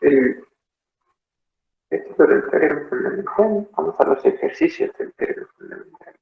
el, esto sobre el teorema fundamental. Vamos a los ejercicios del teorema fundamental.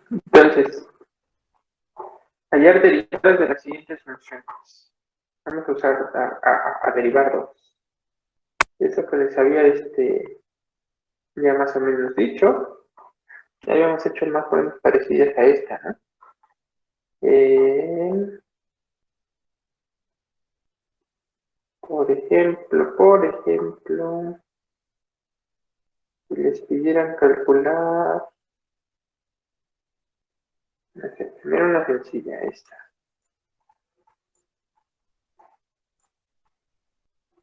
Entonces, hallar derivadas de las siguientes funciones. Vamos a usar a derivar dos. Eso que les había ya más o menos dicho. Ya habíamos hecho más o menos parecidas a esta, ¿no? Por ejemplo, si les pidieran calcular, no sé, primero una sencilla esta.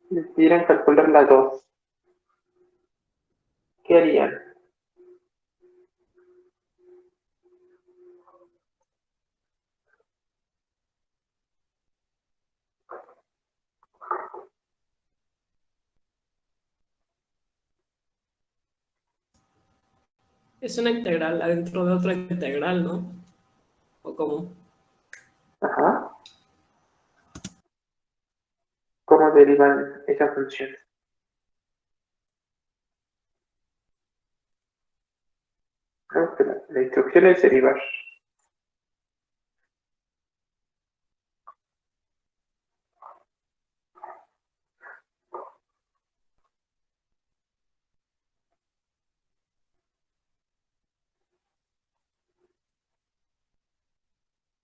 Si les pidieran calcular la 2, ¿qué harían? Es una integral adentro de otra integral, ¿no? ¿O cómo? Ajá. ¿Cómo derivan esa función? No, que la instrucción es derivar.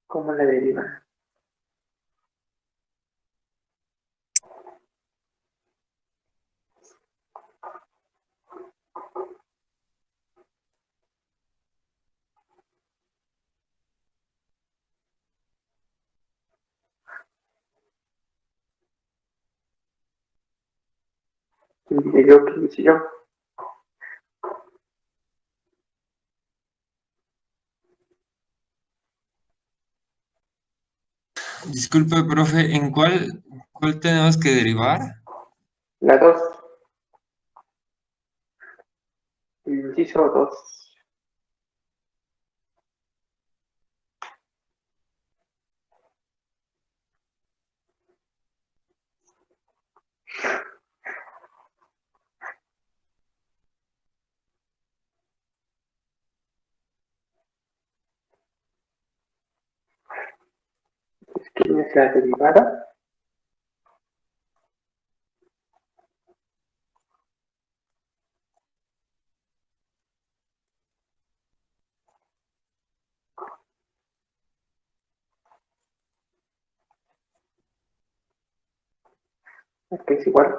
¿Cómo la derivan? ¿Quién dice yo? ¿Quién dice yo? Disculpe, profe, ¿en cuál tenemos que derivar? La 2. Inciso 2. ¿Quién es la derivada? Que es igual.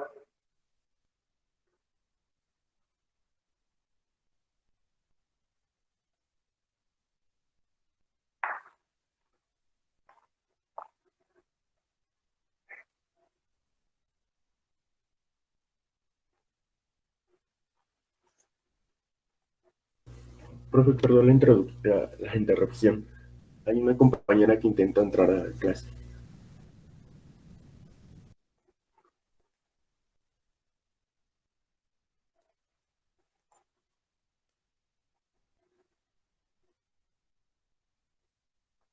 Profe, perdón la interrupción. Hay una compañera que intenta entrar a la clase.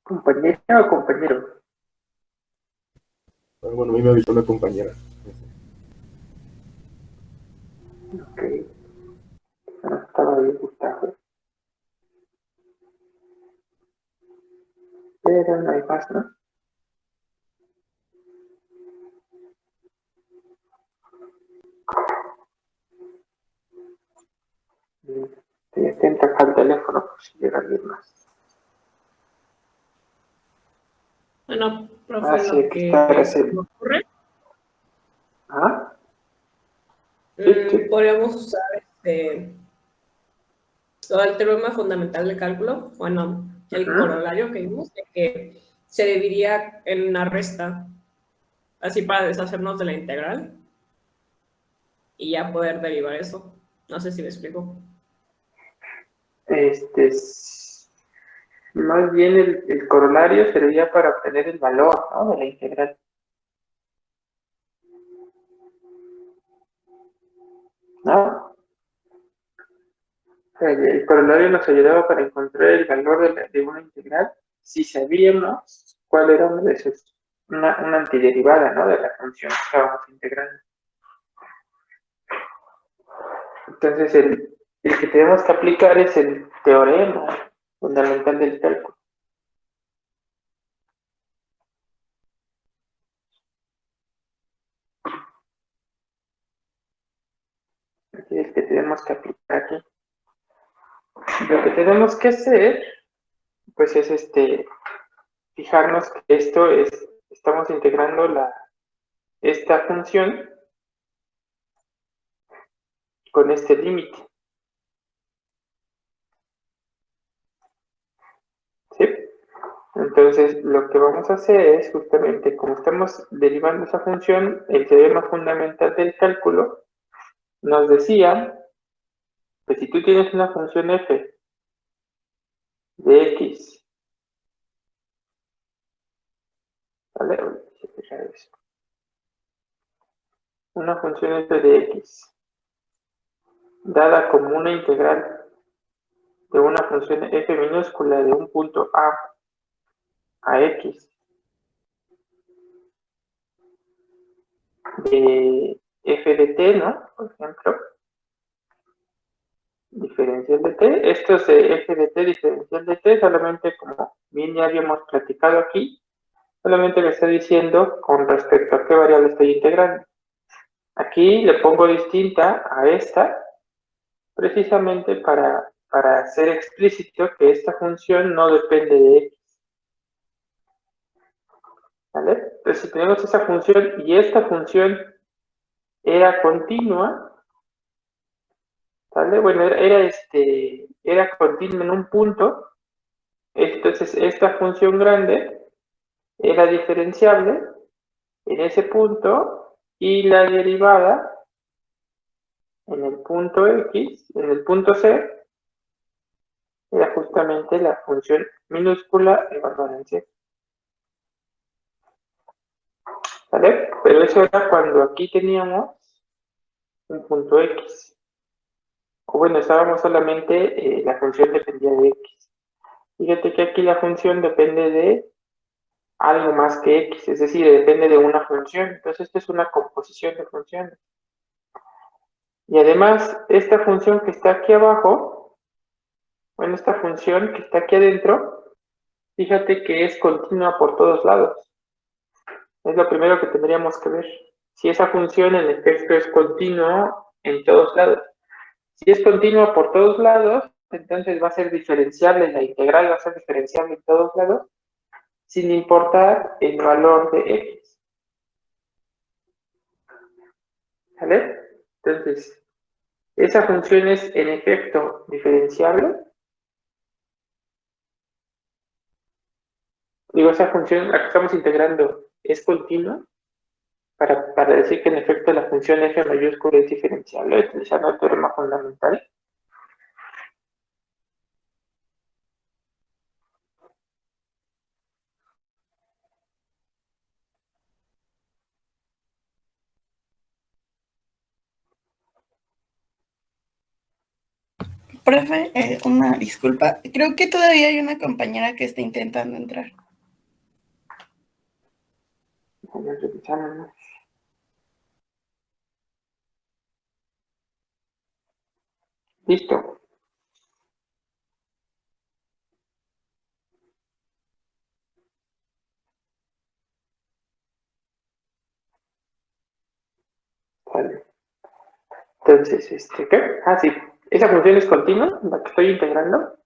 ¿Compañera o compañero? Bueno, a mí me avisó una compañera. Ok. No estaba bien, Gustavo. Pero no hay más, ¿no? Estoy atento acá al teléfono por si llega alguien más. Bueno, profe, Sí, lo aquí que está se Araceli. me ocurre, ¿Ah? Sí. podríamos usar todo el teorema fundamental de cálculo, bueno, el Ujú. corolario que vimos, de que se dividiría en una resta. así para deshacernos de la integral y ya poder derivar eso. No sé si me explico. Más bien el corolario serviría para obtener el valor, ¿no? De la integral. ¿No? O sea, el corolario nos ayudaba para encontrar el valor de una integral si sabíamos cuál era una de sus, una antiderivada, ¿no? De la función que estábamos integrando. Entonces, el que tenemos que aplicar es el teorema fundamental del cálculo. Es el que tenemos que aplicar aquí. Lo que tenemos que hacer, pues, es fijarnos que esto es, estamos integrando esta función con este límite. ¿Sí? Entonces, lo que vamos a hacer es justamente, como estamos derivando esa función, el teorema fundamental del cálculo nos decía que si tú tienes una función f de x, ¿vale? Una función f de x dada como una integral de una función f minúscula de un punto a x de f de t, ¿no? Por ejemplo, diferencial de t. Esto es de f de t diferencial de t, solamente como bien ya habíamos platicado aquí, solamente me está diciendo con respecto a qué variable estoy integrando. Aquí le pongo distinta a esta, precisamente para ser explícito que esta función no depende de x. ¿Vale? Entonces, si tenemos esa función y esta función era continua, ¿vale? Bueno, era continua en un punto, entonces esta función grande era diferenciable en ese punto y la derivada en el punto x, en el punto c, era justamente la función minúscula evaluada en c. ¿Vale? Pero eso era cuando aquí teníamos un punto x. O bueno, estábamos solamente, la función dependía de x. Fíjate que aquí la función depende de algo más que x, es decir, depende de una función. Entonces, esto es una composición de funciones. Y además, esta función que está aquí abajo, bueno, esta función que está aquí adentro, fíjate que es continua por todos lados. Es lo primero que tendríamos que ver. Si esa función en efecto es continua en todos lados. Si es continua por todos lados, entonces va a ser diferenciable, la integral va a ser diferenciable en todos lados, sin importar el valor de x. ¿Vale? Entonces, esa función es en efecto diferenciable. Digo, esa función, la que estamos integrando, es continua para decir que en efecto la función f mayúscula es diferenciable, utilizando el teorema fundamental. Profe, una disculpa. Creo que todavía hay una compañera que está intentando entrar. Voy a revisar. Listo. Vale. Entonces, ¿qué? Ah, sí. ¿Esa función es continua, la que estoy integrando?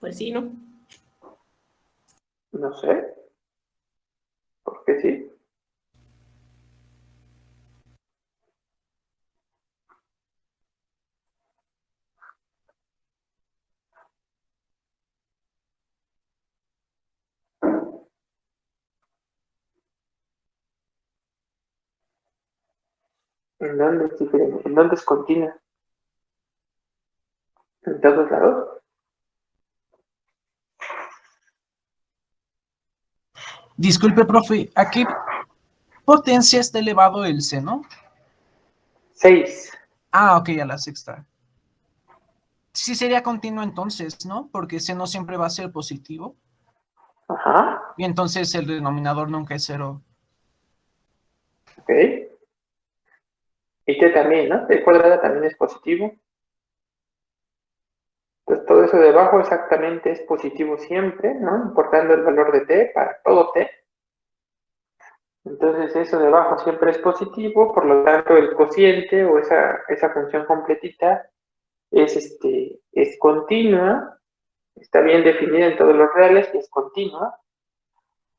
Pues sí, ¿no? No sé. ¿Por qué sí? ¿En dónde es diferente? ¿En dónde es continua? ¿En todos lados? Disculpe, profe, ¿a qué potencia está elevado el seno? 6. Ah, ok, a la sexta. Sí sería continuo entonces, ¿no? Porque seno siempre va a ser positivo. Ajá. Y entonces el denominador nunca es cero. Ok. Y t también, ¿no? T cuadrada también es positivo. Entonces todo eso de abajo exactamente es positivo siempre, ¿no? Importando el valor de t para todo t. Entonces eso de abajo siempre es positivo, por lo tanto el cociente o esa función completita es continua, está bien definida en todos los reales y es continua.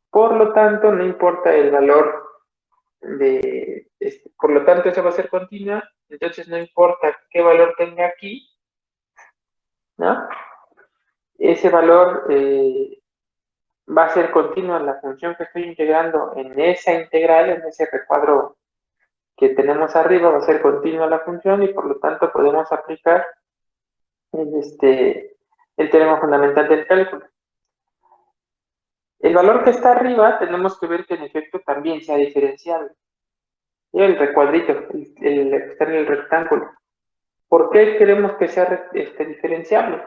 Por lo tanto, no importa el valor por lo tanto, eso va a ser continua, entonces no importa qué valor tenga aquí, ¿no? Ese valor va a ser continua en la función que estoy integrando en esa integral, en ese recuadro que tenemos arriba, va a ser continua la función y por lo tanto podemos aplicar el teorema fundamental del cálculo. El valor que está arriba tenemos que ver que en efecto también sea diferenciable. Y el recuadrito, el que está en el rectángulo. ¿Por qué queremos que sea diferenciable?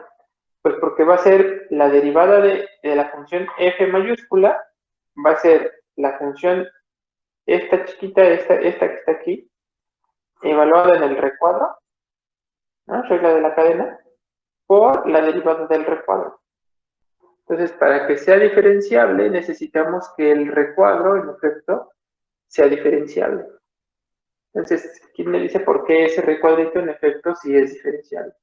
Pues porque va a ser la derivada de la función f mayúscula, va a ser la función esta chiquita, esta que está aquí, evaluada en el recuadro, ¿no? Regla de la cadena, por la derivada del recuadro. Entonces, para que sea diferenciable, necesitamos que el recuadro, en efecto, sea diferenciable. Entonces, ¿quién me dice por qué ese recuadrito, en efecto, sí es diferenciable?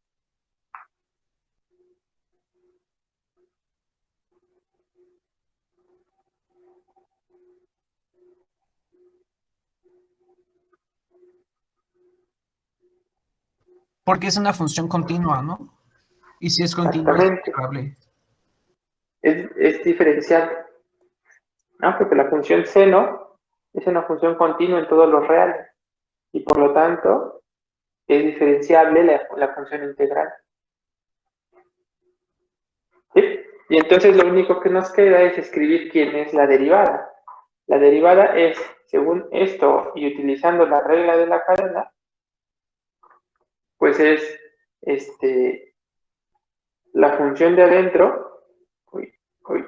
Porque es una función continua, ¿no? Y si es continua, es Exactamente. integrable. Es diferenciable, ¿no? Porque la función seno es una función continua en todos los reales y por lo tanto es diferenciable la función integral. ¿Sí? Y entonces lo único que nos queda es escribir quién es la derivada. La derivada es, según esto y utilizando la regla de la cadena, pues es la función de adentro. Uy, uy.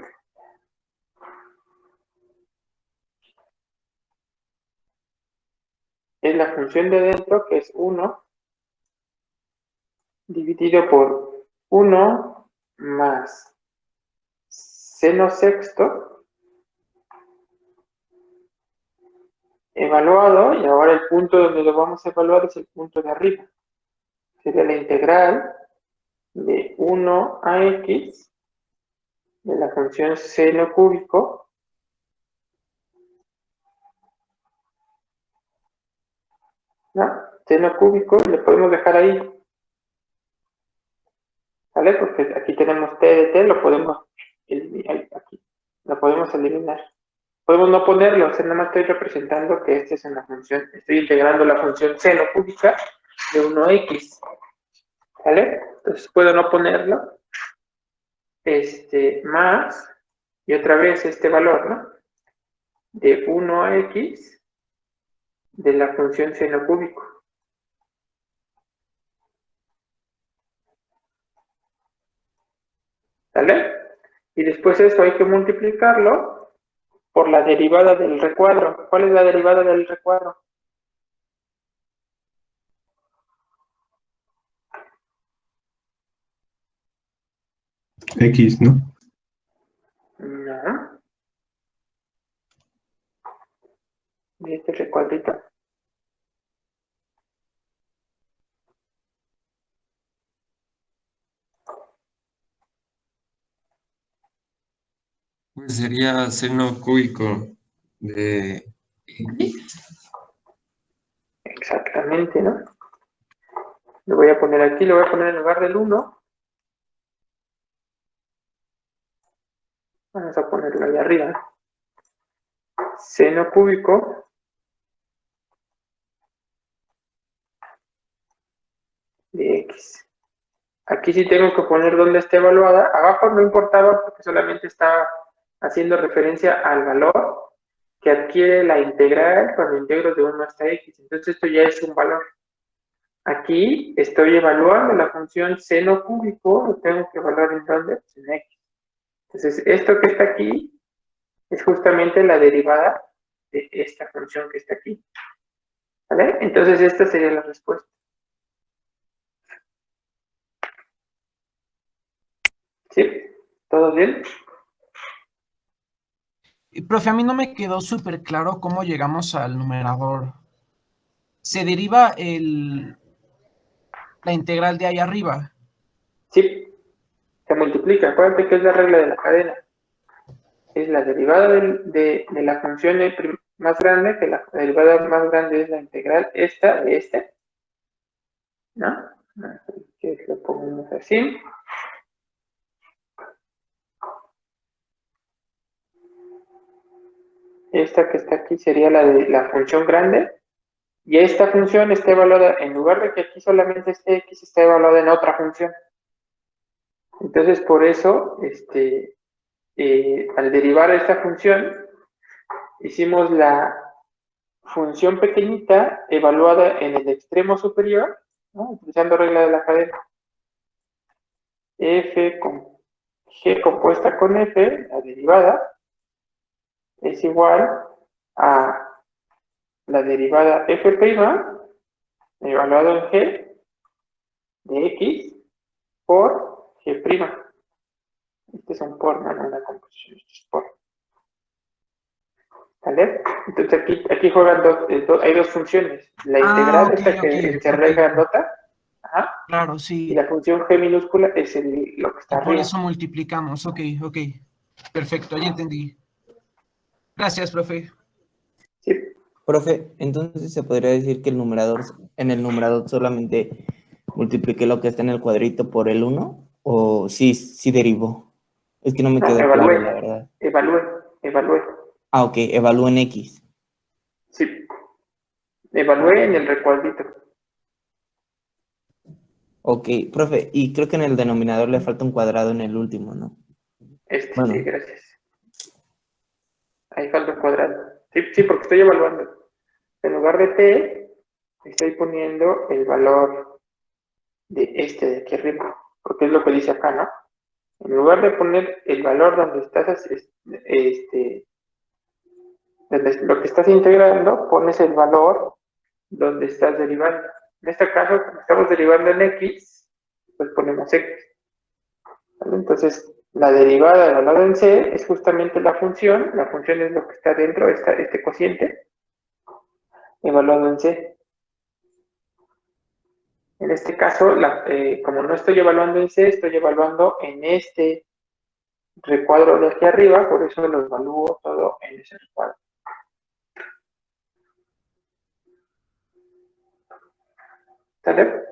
Es la función de adentro que es 1 dividido por 1 más seno sexto evaluado, y ahora el punto donde lo vamos a evaluar es el punto de arriba. Sería la integral de 1 a x de la función seno cúbico ¿no? Seno cúbico le podemos dejar ahí, ¿vale? Porque aquí tenemos t de t, lo podemos eliminar aquí, lo podemos eliminar. Podemos no ponerlo, o sea, nada más estoy representando que esta es una función, estoy integrando la función seno cúbica de 1x, ¿vale? Entonces puedo no ponerlo, más, y otra vez este valor, ¿no? De 1 a x de la función seno cúbico. ¿Vale? Y después eso hay que multiplicarlo por la derivada del recuadro. ¿Cuál es la derivada del recuadro? X, ¿no? No. Y este recuadrito. Pues sería seno cúbico de X. Exactamente, ¿no? Lo voy a poner aquí, lo voy a poner en lugar del 1. Vamos a ponerlo ahí arriba. Seno cúbico X. Aquí sí tengo que poner dónde está evaluada. Abajo no importaba porque solamente estaba haciendo referencia al valor que adquiere la integral cuando integro de 1 hasta X. Entonces esto ya es un valor. Aquí estoy evaluando la función seno cúbico, lo tengo que evaluar en dónde, pues en X. Entonces esto que está aquí es justamente la derivada de esta función que está aquí. ¿Vale? Entonces esta sería la respuesta. ¿Sí? ¿Todo bien? Y, profe, a mí no me quedó súper claro cómo llegamos al numerador. Se deriva la integral de ahí arriba. Sí, se multiplica. Acuérdate que es la regla de la cadena. Es la derivada de la función más grande, que la derivada más grande es la integral esta de este, ¿no? Que lo pongamos así. Esta que está aquí sería la de la función grande. Y esta función está evaluada, en lugar de que aquí solamente esté X, está evaluada en otra función. Entonces, por eso, al derivar esta función, hicimos la función pequeñita evaluada en el extremo superior, ¿no? Utilizando regla de la cadena. F con G compuesta con F, la derivada, es igual a la derivada F' evaluado en G de X por G'. Este es un por, no la composición, esto es por. ¿Vale? Entonces aquí juegan hay dos funciones. La integral, Ok, esta que encerré ok. grandota, ajá, Claro, y sí. la función G minúscula es lo que Y está por arriba. eso multiplicamos. Ok. Perfecto, ya entendí. Gracias, profe. Sí, Profe, entonces se podría decir que en el numerador solamente multipliqué lo que está en el cuadrito por el 1, o sí derivó. Es que no me no, quedó claro, la verdad. evalué. Ah, ok, evalúo en X. Sí, evalué en el recuadrito. Ok, profe, y creo que en el denominador le falta un cuadrado en el último, ¿no? Sí, Bueno, gracias. Ahí falta un cuadrado. Sí, porque estoy evaluando. En lugar de T, estoy poniendo el valor de este de aquí arriba, porque es lo que dice acá, ¿no? En lugar de poner el valor donde estás, donde lo que estás integrando, pones el valor donde estás derivando. En este caso, como estamos derivando en X, pues ponemos X. ¿Vale? Entonces, la derivada evaluada en C es justamente la función es lo que está dentro, este cociente, evaluado en C. En este caso, como no estoy evaluando en C, estoy evaluando en este recuadro de aquí arriba, por eso lo evalúo todo en ese recuadro. ¿Sale?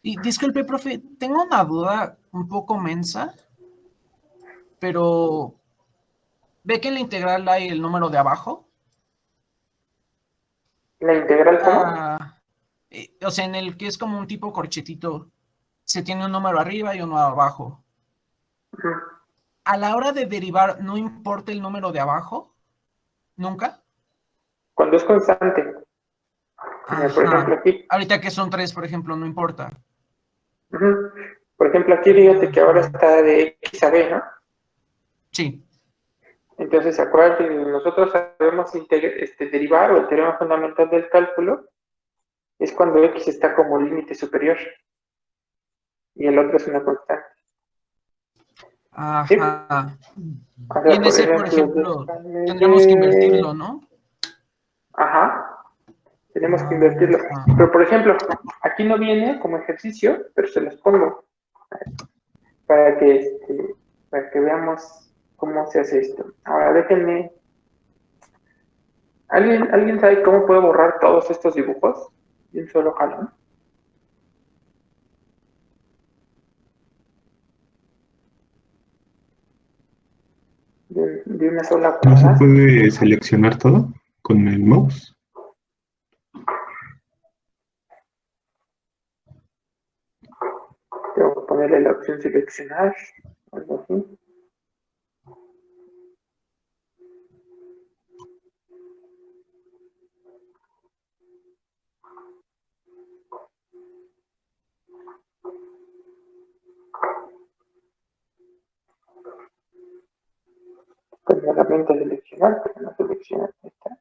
Y disculpe, profe, tengo una duda un poco mensa, pero ¿ve que en la integral hay el número de abajo? La integral, ¿cómo? O sea, en el que es como un tipo corchetito, se tiene un número arriba y uno abajo. Ujú. A la hora de derivar, ¿no importa el número de abajo? ¿Nunca? Cuando es constante. Mira, por ejemplo, Ajá. aquí. Ahorita que son 3, por ejemplo, no importa. Ujú. Por ejemplo, aquí fíjate que ahora está de X a B, ¿no? Sí. Entonces, acuérdate que nosotros sabemos derivar, o el teorema fundamental del cálculo es cuando X está como límite superior y el otro es una constante. ¿Sí? Ajá. O Y sea, en por ese, por ejemplo, ejemplo, tendríamos que invertirlo, ¿no? Ajá, tenemos que invertirlo. Ajá. Pero, por ejemplo, aquí no viene como ejercicio, pero se los pongo para para que veamos cómo se hace esto. Ahora, déjenme. ¿Alguien sabe cómo puedo borrar todos estos dibujos de un solo jalón? De una sola ¿No se cosa. puede seleccionar todo con el mouse? ponerle la opción seleccionar, algo así. Con la herramienta seleccionar, pero no selecciona esta.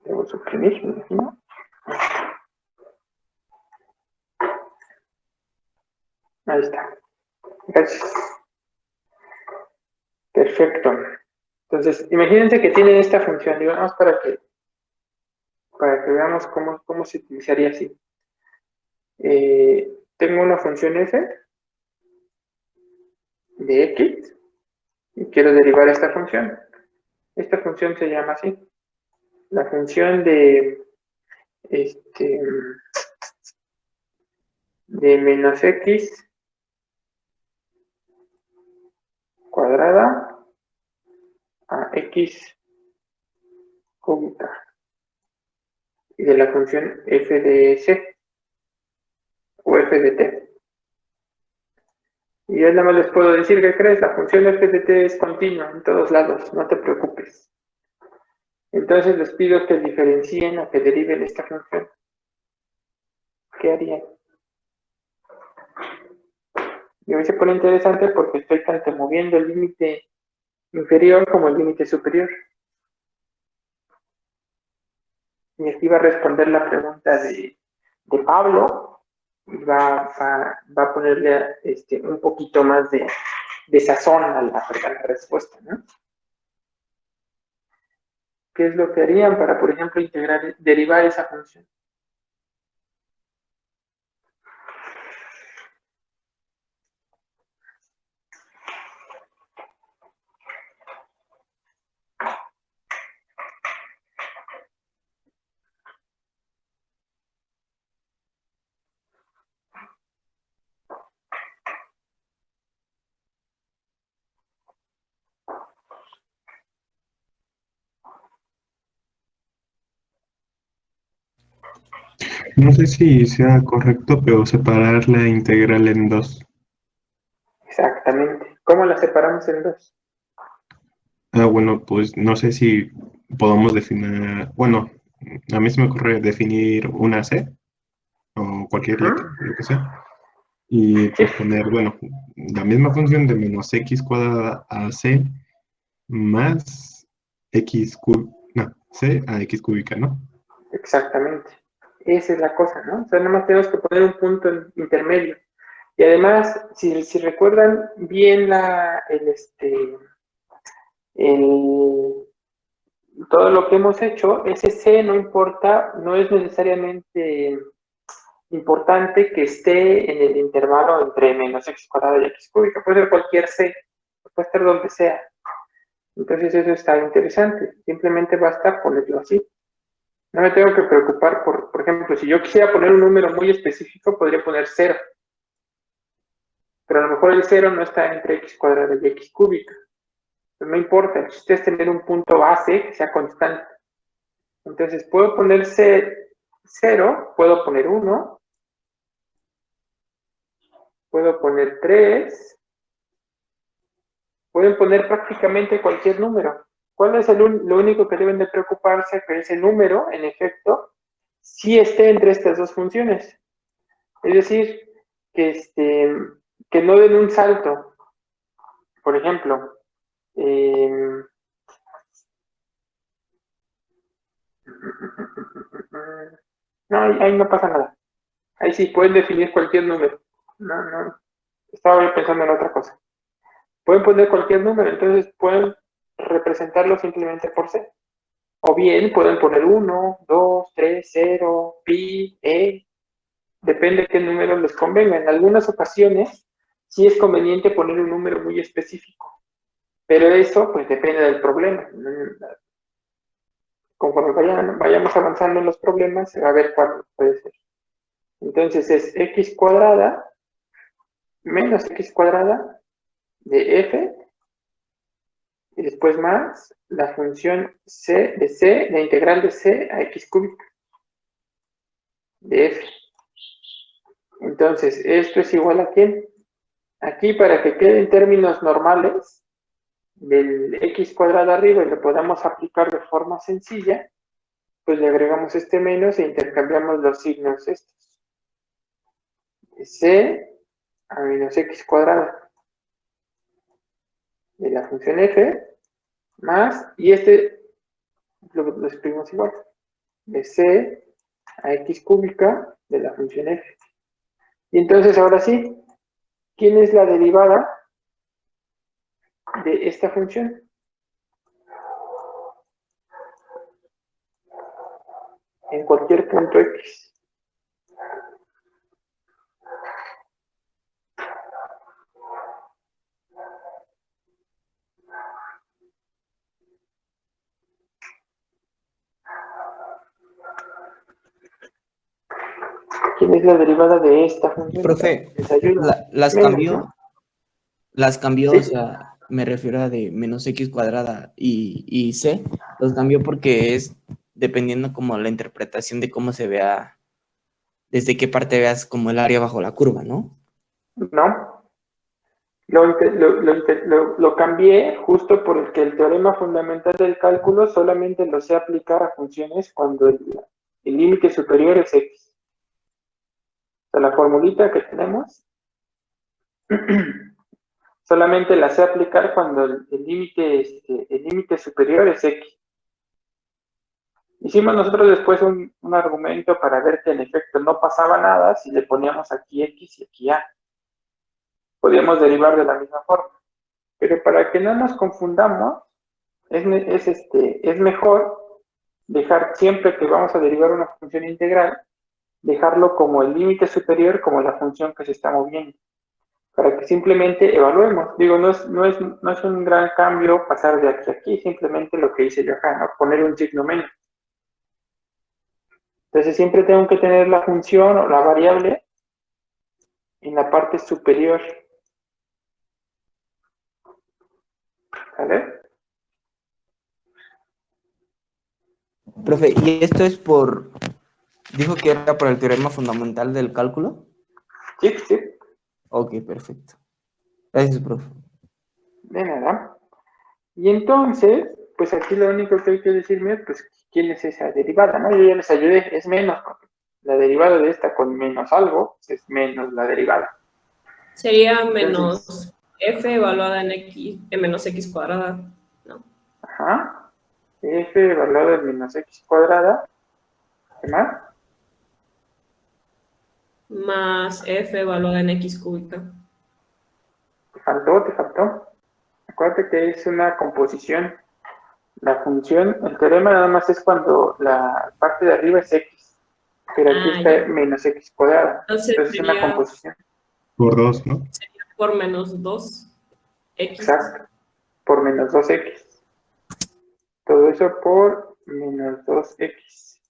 Debo suprimir, me imagino. Ahí está. Gracias. Perfecto. Entonces, imagínense que tienen esta función, digamos, para que veamos cómo se utilizaría así. Tengo una función f de x y quiero derivar esta función. Esta función se llama así. La función de menos x cuadrada a x cúbica y de la función f de c o f de t. Y yo nada más les puedo decir, ¿qué crees? La función f de t es continua en todos lados, no te preocupes. Entonces les pido que diferencien o que deriven esta función. ¿Qué harían? Y hoy se pone interesante porque estoy tanto moviendo el límite inferior como el límite superior. Y aquí va a responder la pregunta de Pablo y va a ponerle un poquito más de sazón a la respuesta, ¿no? ¿Qué es lo que harían para, por ejemplo, derivar esa función? No sé si sea correcto, pero separar la integral en dos. Exactamente. ¿Cómo la separamos en dos? Bueno, pues no sé si podemos definir, bueno, a mí se me ocurre definir una C o cualquier letra, lo que sea, y Sí, pues poner, bueno, la misma función de menos x cuadrada a C más no, C a x cúbica, ¿no? exactamente. Esa es la cosa, ¿no? O sea, nada más tenemos que poner un punto intermedio. Y además, si recuerdan bien todo lo que hemos hecho, ese C no importa, no es necesariamente importante que esté en el intervalo entre menos x cuadrado y x cúbica. Puede ser cualquier C, puede estar donde sea. Entonces eso está interesante. Simplemente basta ponerlo así. No me tengo que preocupar por ejemplo, si yo quisiera poner un número muy específico, podría poner 0. Pero a lo mejor el 0 no está entre x cuadrado y x cúbica. Pues no importa, el chiste es tener un punto base que sea constante. Entonces puedo poner 0, puedo poner 1, puedo poner 3, pueden poner prácticamente cualquier número. ¿Cuál es lo único que deben de preocuparse? Que ese número, en efecto, sí esté entre estas dos funciones. Es decir, que no den un salto. Por ejemplo, no, ahí no pasa nada. Ahí sí pueden definir cualquier número. No, estaba pensando en otra cosa. Pueden poner cualquier número, entonces pueden representarlo simplemente por C. O bien pueden poner 1, 2, 3, 0, pi, depende de qué número les convenga. En algunas ocasiones sí es conveniente poner un número muy específico, pero eso pues depende del problema. Conforme vayamos avanzando en los problemas, se va a ver cuál puede ser. Entonces es x cuadrada menos x cuadrada de f y después más la función la integral de c a x cúbica de f. Entonces, esto es igual a ¿quién? Aquí, para que queden términos normales del x cuadrado arriba y lo podamos aplicar de forma sencilla, pues le agregamos este menos e intercambiamos los signos estos. C a menos x cuadrado de la función f más, y este lo escribimos igual, de c a x cúbica de la función f. Y entonces ahora sí, ¿quién es la derivada de esta función? En cualquier punto x. ¿Quién es la derivada de esta función? Profe, Les ayuda. las Menos, cambió, ¿no? o Sí. sea, me refiero a de menos x cuadrada y c, los cambió porque es dependiendo como la interpretación de cómo se vea, desde qué parte veas como el área bajo la curva, ¿no? No. Lo cambié justo porque el teorema fundamental del cálculo solamente lo sé aplicar a funciones cuando el límite superior es x. O sea, la formulita que tenemos solamente la sé aplicar cuando el límite superior es x. Hicimos nosotros después un argumento para ver que en efecto no pasaba nada si le poníamos aquí x y aquí a. Podíamos derivar de la misma forma. Pero para que no nos confundamos, es mejor dejar siempre que vamos a derivar una función integral, dejarlo como el límite superior, como la función que se está moviendo, para que simplemente evaluemos. Digo, no es un gran cambio pasar de aquí a aquí, simplemente lo que hice yo acá, ¿no? Poner un signo menos. Entonces siempre tengo que tener la función o la variable en la parte superior. ¿Vale? Profe, ¿y esto es dijo que era por el teorema fundamental del cálculo? Sí, sí, Ok, perfecto. Gracias, profe. de nada. Y entonces, pues aquí lo único que hay que decirme es, pues, ¿quién es esa derivada? ¿No? Yo ya les ayudé, es menos, porque la derivada de esta con menos algo es menos la derivada. Sería Entonces, menos f evaluada en menos x cuadrada, ¿no? ajá, f evaluado en menos x cuadrada, ¿qué más? Más f evaluada en x cúbica. Te faltó. Acuérdate que es una composición. La función, el teorema nada más es cuando la parte de arriba es x, pero aquí está Ya. menos x cuadrada. Entonces Entonces es una sería composición. Por 2, ¿no? por menos 2x. Exacto. Por menos 2x. Todo eso por menos 2x.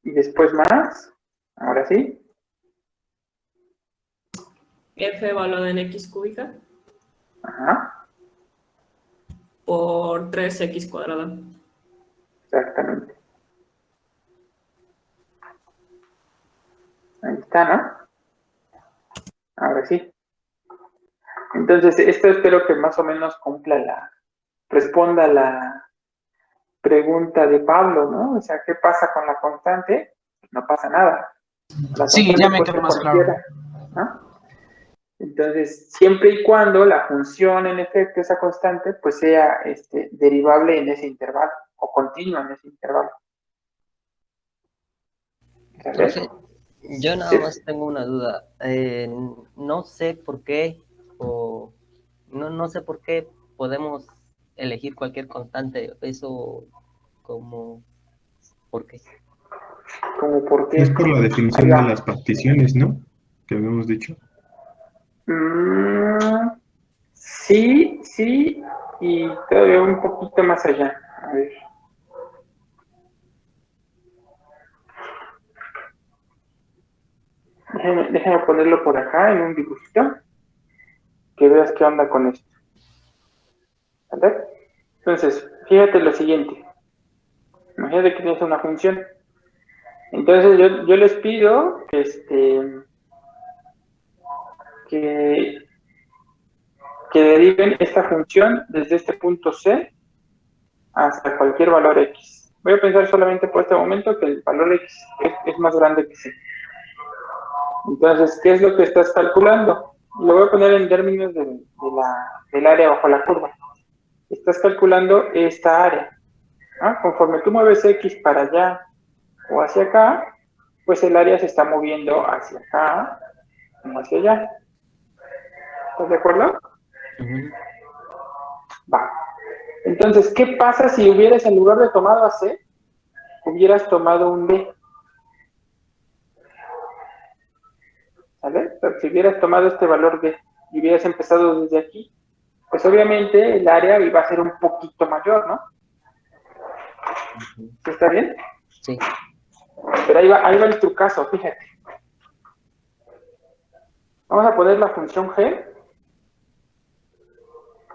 Y después más, ahora sí, F evaluada en x cúbica ajá, por 3x cuadrada. exactamente. Ahí está, ¿no? Ahora sí. Entonces, esto espero que más o menos responda la pregunta de Pablo, ¿no? O sea, ¿qué pasa con la constante? No pasa nada. La Sí, constante ya me puede quedó ser más claro. cualquiera, ¿no? Entonces, siempre y cuando la función, en efecto, esa constante, pues sea derivable en ese intervalo o continua en ese intervalo. ¿Sabes? Profe, yo nada más tengo una duda. No sé por qué, o no sé por qué podemos elegir cualquier constante. Eso como, ¿por qué? Como porque, Es por la definición de las particiones, ¿no? Que habíamos dicho. Sí, y todavía un poquito más allá. A ver. Déjame ponerlo por acá en un dibujito, que veas qué onda con esto. ¿Vale? Entonces, fíjate lo siguiente. Imagínate que tienes una función. Entonces yo les pido que que deriven esta función desde este punto C hasta cualquier valor X. Voy a pensar solamente por este momento que el valor X es más grande que C. Entonces, ¿qué es lo que estás calculando? Lo voy a poner en términos del área bajo la curva. Estás calculando esta área. ¿Ah? Conforme tú mueves X para allá o hacia acá, pues el área se está moviendo hacia acá o hacia allá. ¿Estás de acuerdo? Va. Entonces, ¿qué pasa si hubieras, en lugar de tomado a C, hubieras tomado un B? ¿Vale? Si hubieras tomado este valor B y hubieras empezado desde aquí, pues obviamente el área iba a ser un poquito mayor, ¿no? ¿Está bien? Sí. Pero ahí va el trucazo, fíjate. Vamos a poner la función G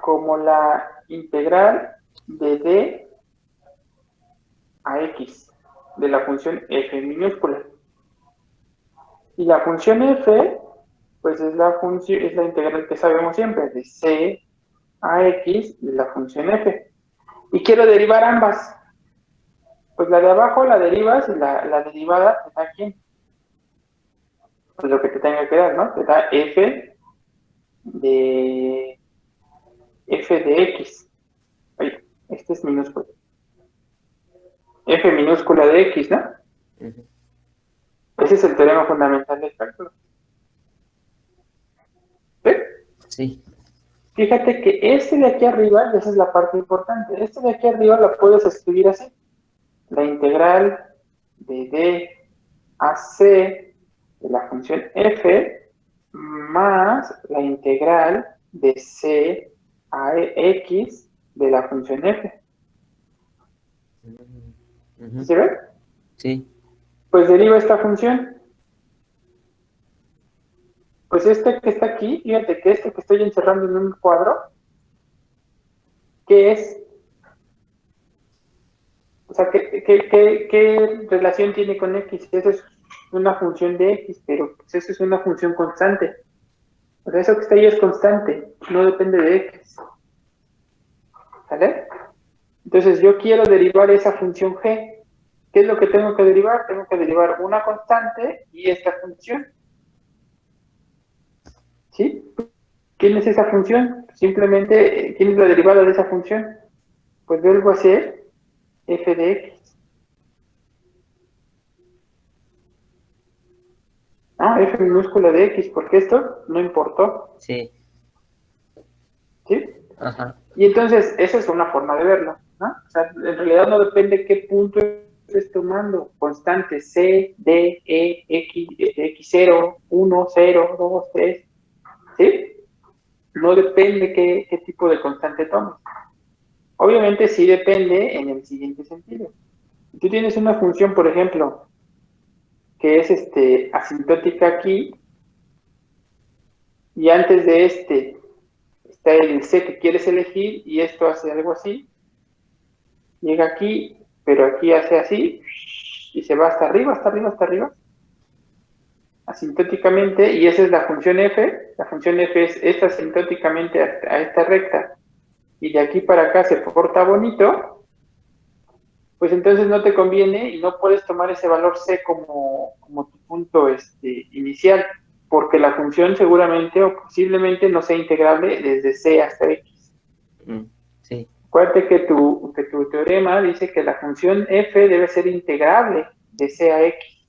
como la integral de D a X de la función F minúscula. Y la función F, pues es la integral que sabemos siempre, de C a X de la función F. Y quiero derivar ambas. Pues la de abajo la derivas y la derivada te da ¿quién? Pues lo que te tenga que dar, ¿no? Te da F de X. Oye, este es minúsculo. F minúscula de X, ¿no? Ese es el teorema fundamental del cálculo. ¿Sí? Sí. Fíjate que este de aquí arriba, y esa es la parte importante, este de aquí arriba lo puedes escribir así. La integral de D a C de la función F más la integral de C a X de la función F. ¿Sí ve? Sí. Pues deriva esta función. Pues este que está aquí, fíjate que este que estoy encerrando en un cuadro, ¿qué es? O sea, ¿qué relación tiene con X? Eso es una función de X, pero pues eso es una función constante. O sea, eso que está ahí es constante, no depende de X. ¿Vale? Entonces yo quiero derivar esa función G. ¿Qué es lo que tengo que derivar? Tengo que derivar una constante y esta función. ¿Sí? ¿Quién es esa función? Simplemente, ¿quién es la derivada de esa función? Pues vuelvo a hacer f de x. F minúscula de x, porque esto no importó. Sí. ¿Sí? Ajá. Y entonces, esa es una forma de verlo, ¿no? O sea, en realidad no depende qué punto estés tomando. Constante C, D, E, X, X0, 1, 0, 2, 3. ¿Sí? No depende qué tipo de constante tomes. Obviamente sí depende en el siguiente sentido. Si tú tienes una función, por ejemplo, que es asintótica aquí, y antes de está el C que quieres elegir, y esto hace algo así, llega aquí, pero aquí hace así, y se va hasta arriba, hasta arriba, hasta arriba, asintóticamente, y esa es la función F. La función F es esta asintóticamente a esta recta, y de aquí para acá se porta bonito, pues entonces no te conviene y no puedes tomar ese valor C como tu punto inicial, porque la función seguramente o posiblemente no sea integrable desde C hasta X. Sí. Acuérdate que tu teorema dice que la función F debe ser integrable de C a X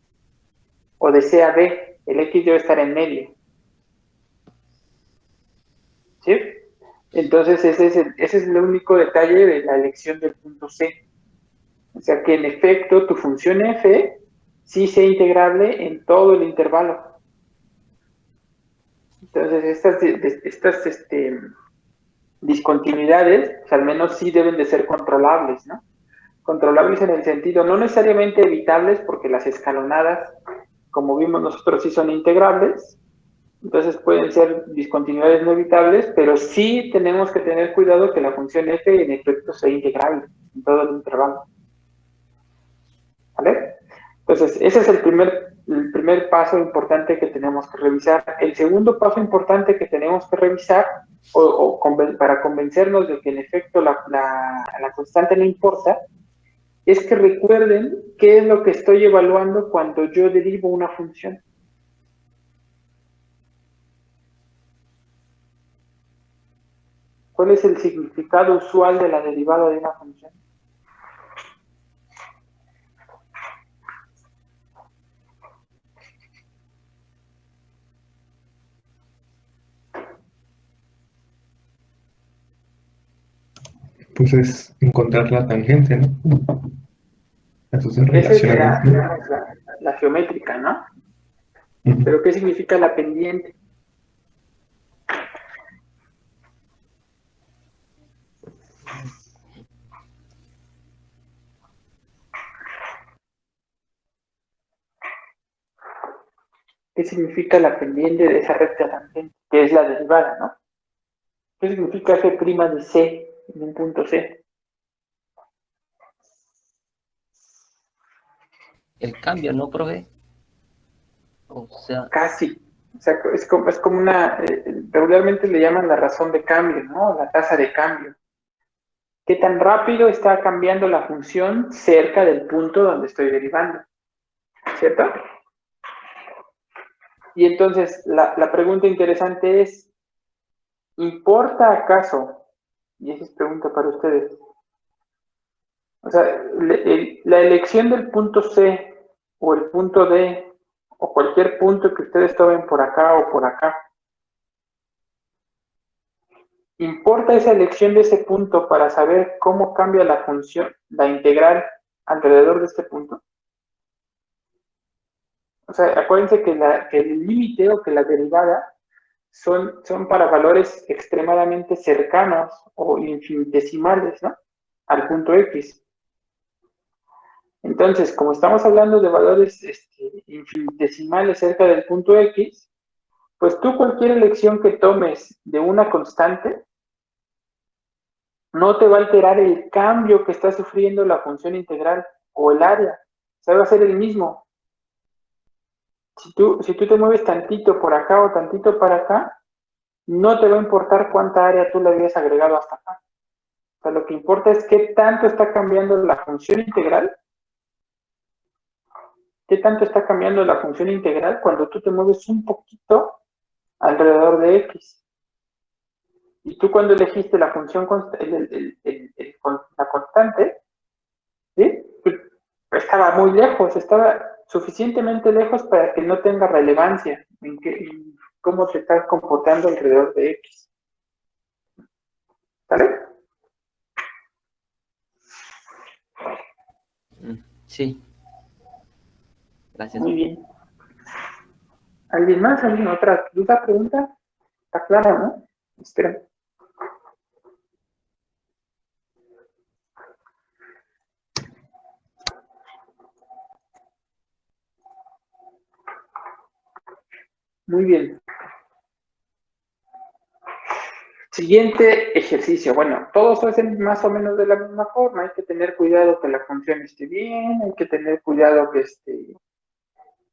o de C a B. El X debe estar en medio. ¿Sí? Entonces ese es el único detalle de la elección del punto C. O sea que en efecto tu función F sí sea integrable en todo el intervalo. Entonces estas discontinuidades, pues al menos sí deben de ser controlables, ¿no? Controlables en el sentido, no necesariamente evitables, porque las escalonadas, como vimos nosotros, sí son integrables. Entonces pueden ser discontinuidades no evitables, pero sí tenemos que tener cuidado que la función F en efecto sea integrable en todo el intervalo. ¿Vale? Entonces, ese es el primer primer paso importante que tenemos que revisar. El segundo paso importante que tenemos que revisar, para convencernos de que en efecto la constante no importa, es que recuerden qué es lo que estoy evaluando cuando yo derivo una función. ¿Cuál es el significado usual de la derivada de una función? Pues es encontrar la tangente, ¿no? Entonces Esa es relacionar. digamos, la geométrica, ¿no? Pero ¿qué significa la pendiente? ¿Qué significa la pendiente de esa recta tangente? Que es la derivada, ¿no? ¿Qué significa f' de C en un punto C? El cambio, ¿no, profe? O sea, Casi. O sea, es como una... regularmente le llaman la razón de cambio, ¿no? La tasa de cambio. ¿Qué tan rápido está cambiando la función cerca del punto donde estoy derivando? ¿Cierto? Y entonces, la pregunta interesante es, ¿importa acaso? Y esa es pregunta para ustedes. O sea, la elección del punto C o el punto D o cualquier punto que ustedes tomen por acá o por acá, ¿importa esa elección de ese punto para saber cómo cambia la función, la integral alrededor de este punto? O sea, acuérdense que el límite o que la derivada son para valores extremadamente cercanos o infinitesimales, ¿no? Al punto X. Entonces, como estamos hablando de valores infinitesimales cerca del punto X, pues tú cualquier elección que tomes de una constante no te va a alterar el cambio que está sufriendo la función integral o el área. O sea, va a ser el mismo. Si tú te mueves tantito por acá o tantito para acá, no te va a importar cuánta área tú le habías agregado hasta acá. O sea, lo que importa es qué tanto está cambiando la función integral. ¿Qué tanto está cambiando la función integral cuando tú te mueves un poquito alrededor de X? Y tú cuando elegiste la función, la constante, ¿sí? Estaba muy lejos, estaba suficientemente lejos para que no tenga relevancia en cómo te estás comportando alrededor de X. ¿Sale? sí. Gracias. Muy bien. ¿Alguien más? ¿Alguien otra duda, pregunta? Está claro, ¿no? Espera. Muy bien. Siguiente ejercicio. Bueno, todos hacen más o menos de la misma forma. Hay que tener cuidado que la función esté bien, hay que tener cuidado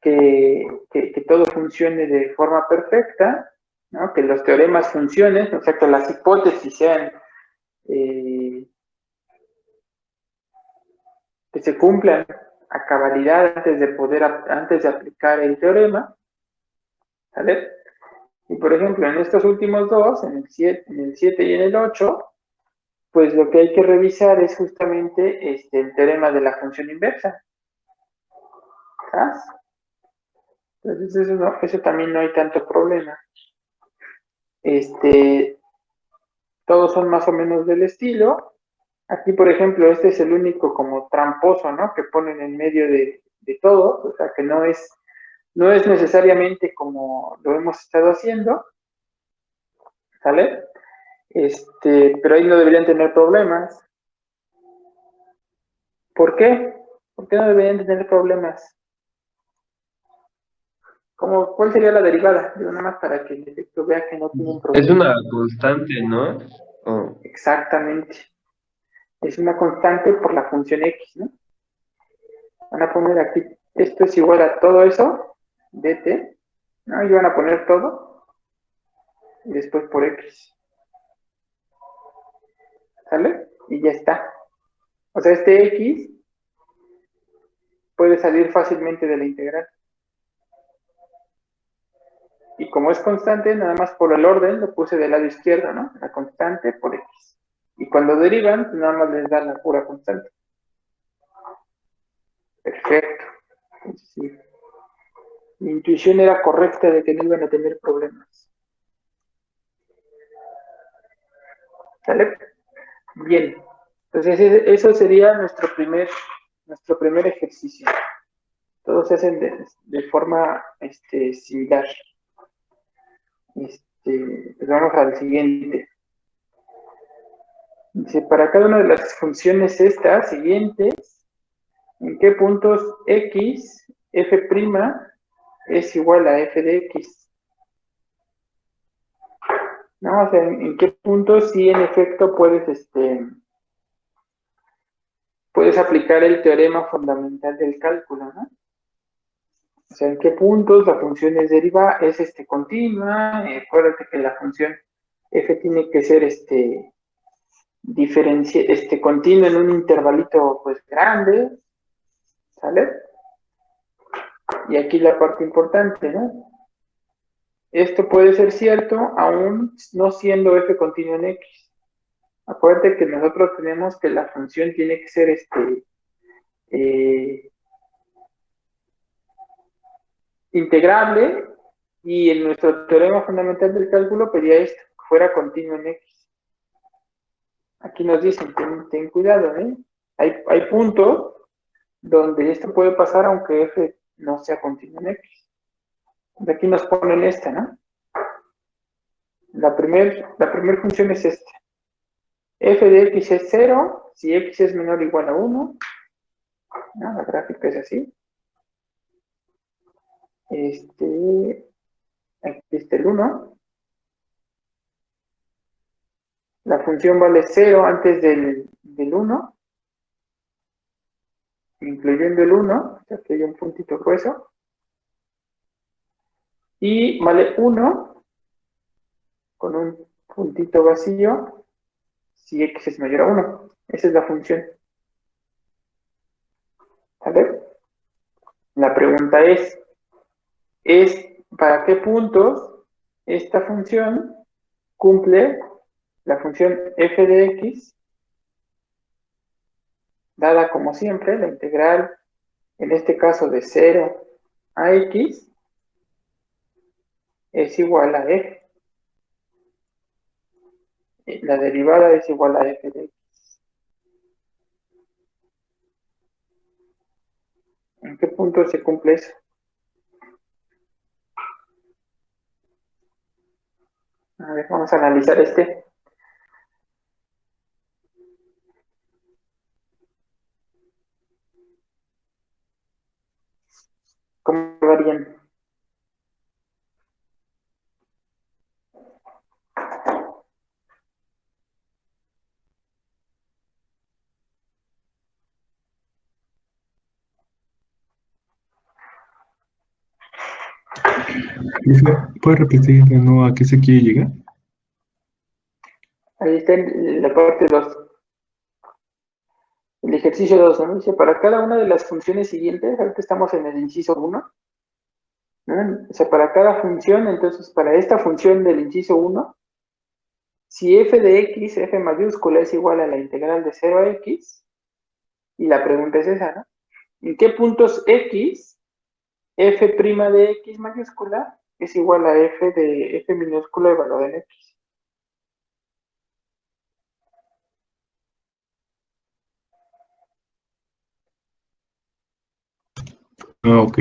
que todo funcione de forma perfecta, ¿no? Que los teoremas funcionen, o sea, que las hipótesis sean, que se cumplan a cabalidad antes de aplicar el teorema, ¿vale? Y por ejemplo, en estos últimos dos, en el 7 y en el 8, pues lo que hay que revisar es justamente el teorema de la función inversa. ¿Sabes? Entonces eso también no hay tanto problema. Todos son más o menos del estilo. Aquí, por ejemplo, este es el único como tramposo, ¿no? Que ponen en medio de todo, o sea, que no es necesariamente como lo hemos estado haciendo, ¿sale? Pero ahí no deberían tener problemas. ¿Por qué? ¿Por qué no deberían tener problemas? ¿Cuál sería la derivada? Digo, nada más para que el efecto vea que no tienen problemas. Es una constante, ¿no? Oh, Exactamente. Es una constante por la función X, ¿no? Van a poner aquí, esto es igual a todo eso, dt, ¿no? Y van a poner todo, y después por x, ¿sale? Y ya está. O sea, este x puede salir fácilmente de la integral. Y como es constante, nada más por el orden lo puse del lado izquierdo, ¿no? La constante por x. Y cuando derivan, pues nada más les da la pura constante. Perfecto. Entonces, sí. Mi intuición era correcta de que no iban a tener problemas. ¿Sale? Bien. Entonces, eso sería nuestro primer ejercicio. Todos se hacen de forma similar. Pues vamos al siguiente. Dice, para cada una de las funciones estas siguientes, ¿en qué puntos x, f' es igual a f de x? ¿No? O sea, ¿en qué puntos sí en efecto puedes aplicar el teorema fundamental del cálculo, ¿no? O sea, ¿en qué puntos la función es continua? Acuérdate que la función f tiene que ser continua en un intervalito pues grande, ¿sale? Y aquí la parte importante, ¿no? Esto puede ser cierto aún no siendo f continua en x. Acuérdate que nosotros tenemos que la función tiene que ser integrable, y en nuestro teorema fundamental del cálculo pedía esto, que fuera continuo en x. Aquí nos dicen, ten cuidado, ¿eh? Hay puntos donde esto puede pasar aunque f no sea continuo en x. De aquí nos ponen esta, ¿no? La primer función es esta. F de x es 0 si x es menor o igual a 1. ¿No? La gráfica es así. Aquí está el 1. La función vale 0 antes del 1, incluyendo el 1, o sea que hay un puntito grueso. Y vale 1 con un puntito vacío si x es mayor a 1. Esa es la función. ¿Vale? La pregunta es ¿para qué puntos esta función cumple la función f de x, dada como siempre, la integral, en este caso de 0 a x, es igual a f. La derivada es igual a f de x. ¿En qué punto se cumple eso? A ver, vamos a analizar ¿Cómo varían? ¿Puede repetir de nuevo a qué se quiere llegar? Ahí está en la parte 2. El ejercicio 2, ¿no? Dice, para cada una de las funciones siguientes, ahorita estamos en el inciso 1, ¿no? O sea, para cada función, entonces, para esta función del inciso 1, si f de x, f mayúscula, es igual a la integral de 0 a x, y la pregunta es esa, ¿no? ¿En qué puntos x, f' de x mayúscula, es igual a f de f minúscula evaluada en x? Ah, ok.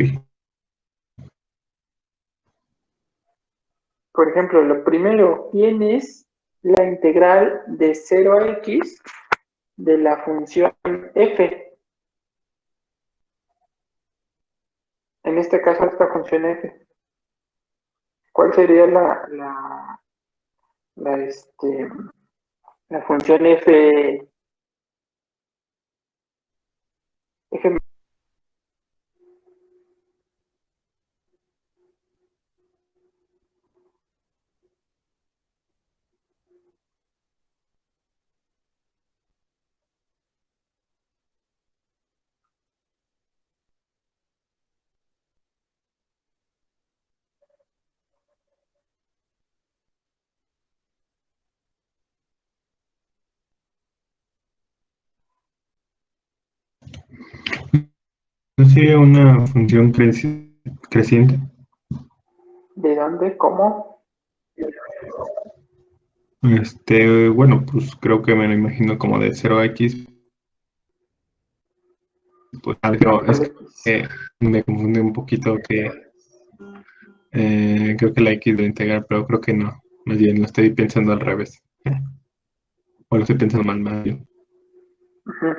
Por ejemplo, lo primero, ¿quién es la integral de 0 a x de la función f? En este caso, esta función f. ¿Cuál sería la función f? f ¿No sería una función creciente? ¿De dónde? ¿Cómo? Bueno, pues creo que me lo imagino como de 0 a x, pues pero es ¿Cuál X? que me confunde un poquito que creo que la x lo integral, pero creo que no. Más bien lo estoy pensando al revés. O lo estoy pensando mal, más bien. Ujú.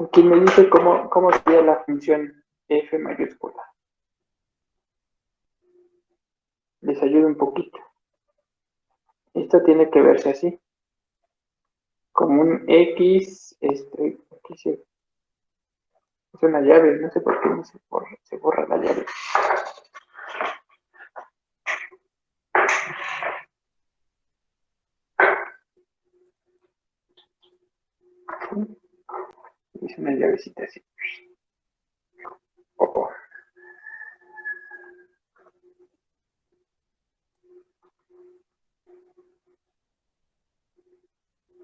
Aquí me dice cómo sería la función f mayúscula. Les ayuda un poquito. Esto tiene que verse así, como un x, aquí es una llave, no sé por qué no se borra la llave. Es una llavecita así. Oh, oh.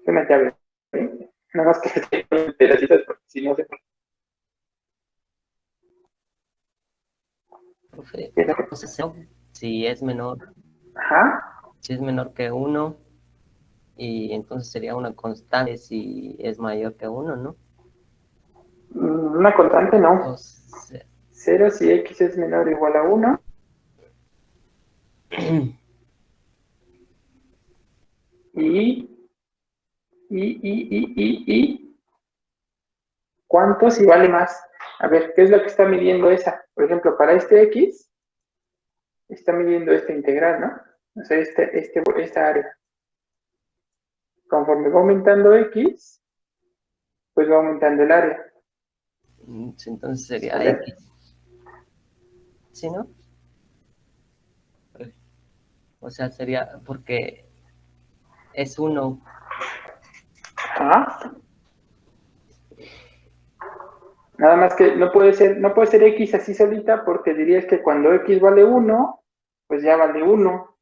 Es una llave. ¿Eh? Nada más que tengo pedacitos porque si no se Profe, queda. entonces, si es menor, Ajá. si es menor que uno, y entonces sería una constante si es mayor que uno, ¿no? Una constante O no. sea, 0 si x es menor o igual a 1. Y, y, ¿cuánto si vale más? A ver, ¿qué es lo que está midiendo esa? Por ejemplo, para este x, está midiendo esta integral, ¿no? O sea, esta área. Conforme va aumentando x, pues va aumentando el área. entonces sería ¿Sale? X, ¿sí, no? O sea, sería porque es uno. Ajá. Nada más que no puede ser x así solita porque dirías que cuando x vale 1, pues ya vale 1.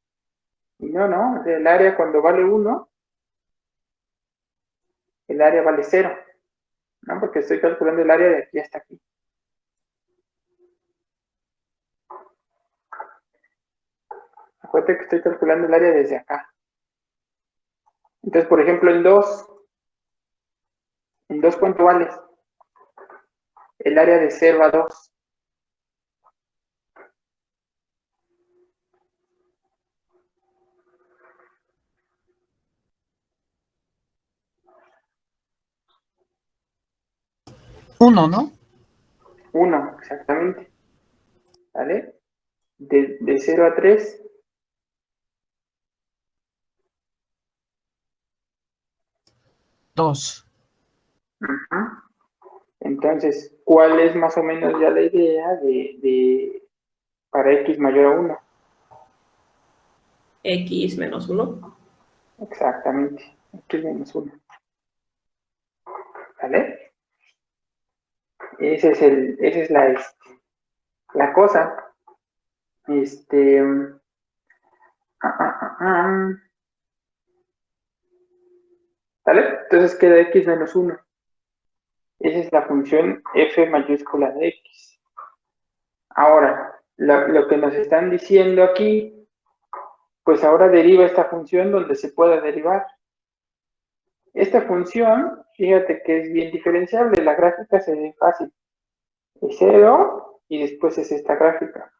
Y no. O sea, el área cuando vale 1, el área vale 0. ¿No? Porque estoy calculando el área de aquí hasta aquí. Acuérdate que estoy calculando el área desde acá. Entonces, por ejemplo, ¿en 2 cuánto vale? El área de 0 a 2. Uno, ¿no? 1, exactamente. ¿Vale? De 0 a 3. Dos. Ajá. Entonces, ¿cuál es más o menos ya la idea para x mayor a 1? X menos 1. Exactamente, x menos 1. ¿Vale? Esa es la cosa. Este. ¿Vale? Entonces queda x menos 1. Esa es la función f mayúscula de x. Ahora, lo que nos están diciendo aquí, pues ahora deriva esta función donde se pueda derivar. Esta función, fíjate que es bien diferenciable, la gráfica se ve fácil. Es 0 y después es esta gráfica.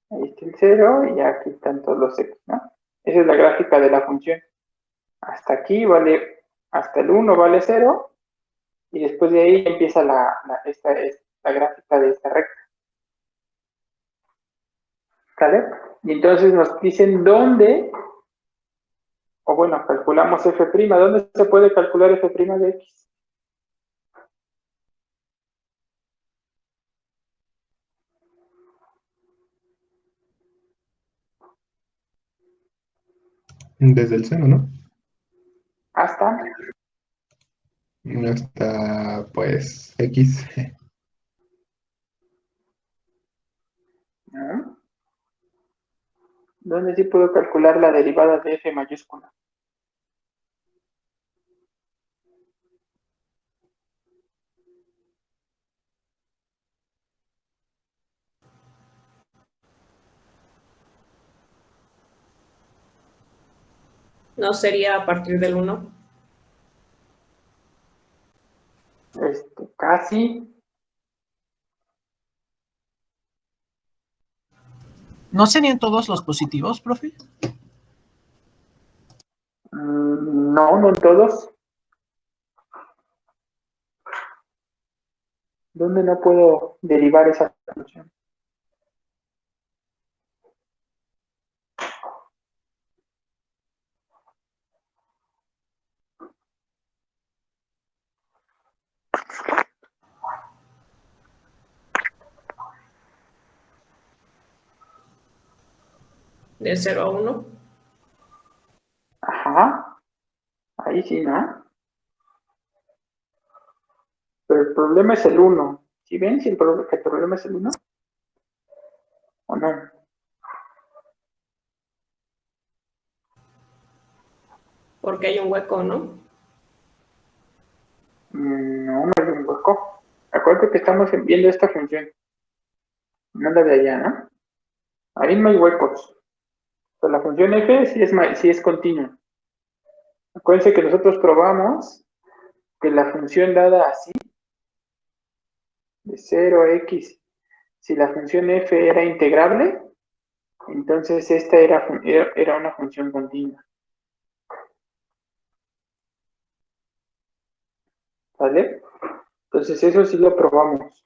Ahí está el 0 y aquí están todos los x, ¿no? Esa es la gráfica de la función. Hasta aquí vale, hasta el 1 vale 0 y después de ahí empieza esta gráfica de esta recta. ¿Sale? Y entonces nos dicen dónde, o bueno, calculamos f', ¿dónde se puede calcular f' de x? Desde el 0, ¿no? Hasta, Hasta, pues, x. ¿no? ¿Dónde sí puedo calcular la derivada de f mayúscula? ¿No sería a partir del 1? Casi. ¿No serían todos los positivos, profe? No, no en todos. ¿Dónde no puedo derivar esa función? De 0 a 1. Ajá. Ahí sí, ¿no? Pero el problema es el 1. ¿Sí ven si el problema es el 1? ¿O no? Porque hay un hueco, ¿no? No, no hay un hueco. Acuérdate que estamos viendo esta función. No la de allá, ¿no? Ahí no hay huecos. O sea, la función f sí es continua. Acuérdense que nosotros probamos que la función dada así, de 0 a x, si la función f era integrable, entonces esta era una función continua. ¿Vale? Entonces eso sí lo probamos.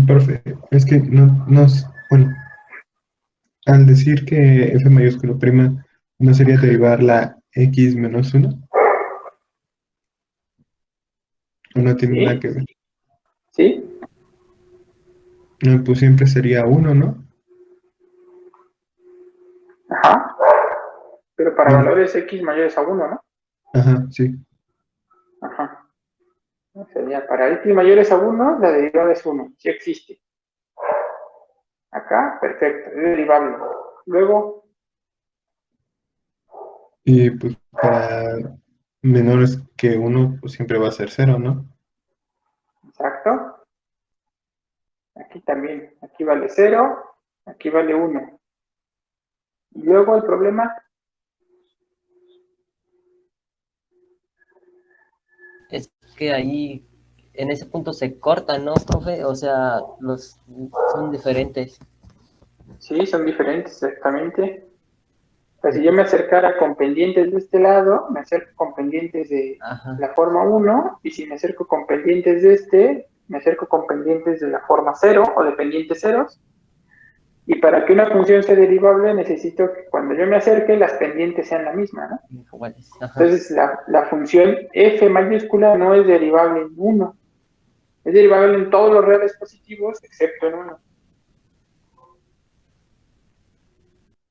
Profe, es que bueno, al decir que f mayúsculo prima, ¿no sería derivar la x menos 1? ¿O no tiene nada ¿Sí? que ver? ¿Sí? No, pues siempre sería 1, ¿no? Ajá. Pero para Bueno, valores x mayores a 1, ¿no? ajá, sí. Ajá. Sería para x mayores a 1, la derivada es 1. Sí existe. Acá, perfecto. Es derivable. Luego, Y pues para menores que 1, pues siempre va a ser 0, ¿no? exacto. Aquí también. Aquí vale 0. Aquí vale 1. Y luego el problema, Es que ahí, en ese punto se cortan, ¿no, profe? O sea, son diferentes. sí, son diferentes exactamente. O sea, si yo me acercara con pendientes de este lado, me acerco con pendientes de Ajá. la forma 1, y si me acerco con pendientes de este, me acerco con pendientes de la forma 0 o de pendientes ceros. Y para que una función sea derivable, necesito que cuando yo me acerque, las pendientes sean la misma, ¿no? Iguales. Ajá. Entonces, la función f mayúscula no es derivable en 1. Es derivable en todos los reales positivos, excepto en 1.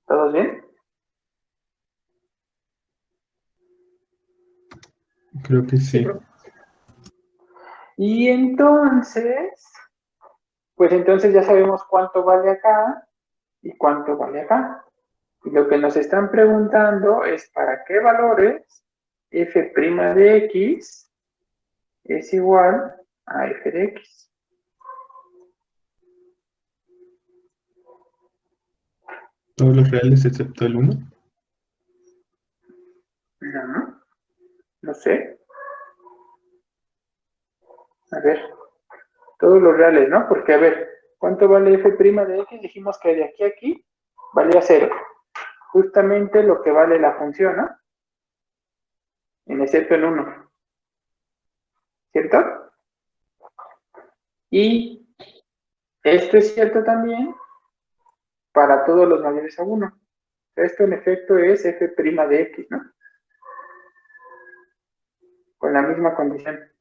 ¿Todos bien? Creo que Sí, sí. profe. Y entonces, pues entonces ya sabemos cuánto vale acá y cuánto vale acá. Y lo que nos están preguntando es para qué valores f' de x es igual a f de x. Todos los reales excepto el 1. No, no sé. A ver, todos los reales, ¿no? Porque, a ver, ¿cuánto vale f' de x? Dijimos que de aquí a aquí valía 0. justamente lo que vale la función, ¿no? Excepto en 1, ¿cierto? Y esto es cierto también para todos los mayores a 1. Esto en efecto es f' de x, ¿no? Con la misma condición.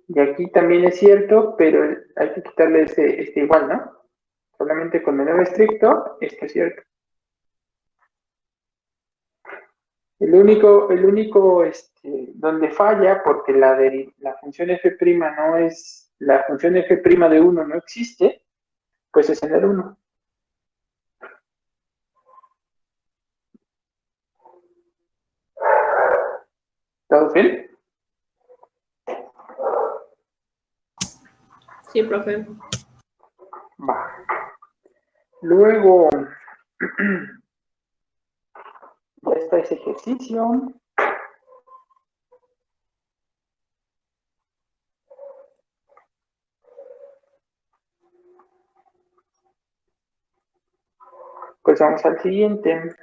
Y aquí también es cierto, pero hay que quitarle este igual, ¿no? Solamente con menor estricto, esto es cierto. El único donde falla, porque la función f' no es, la función f' de 1 no existe, pues es en el 1. ¿Todos bien? Sí, profe. Va. Luego, ya está ese ejercicio. Pues vamos al siguiente.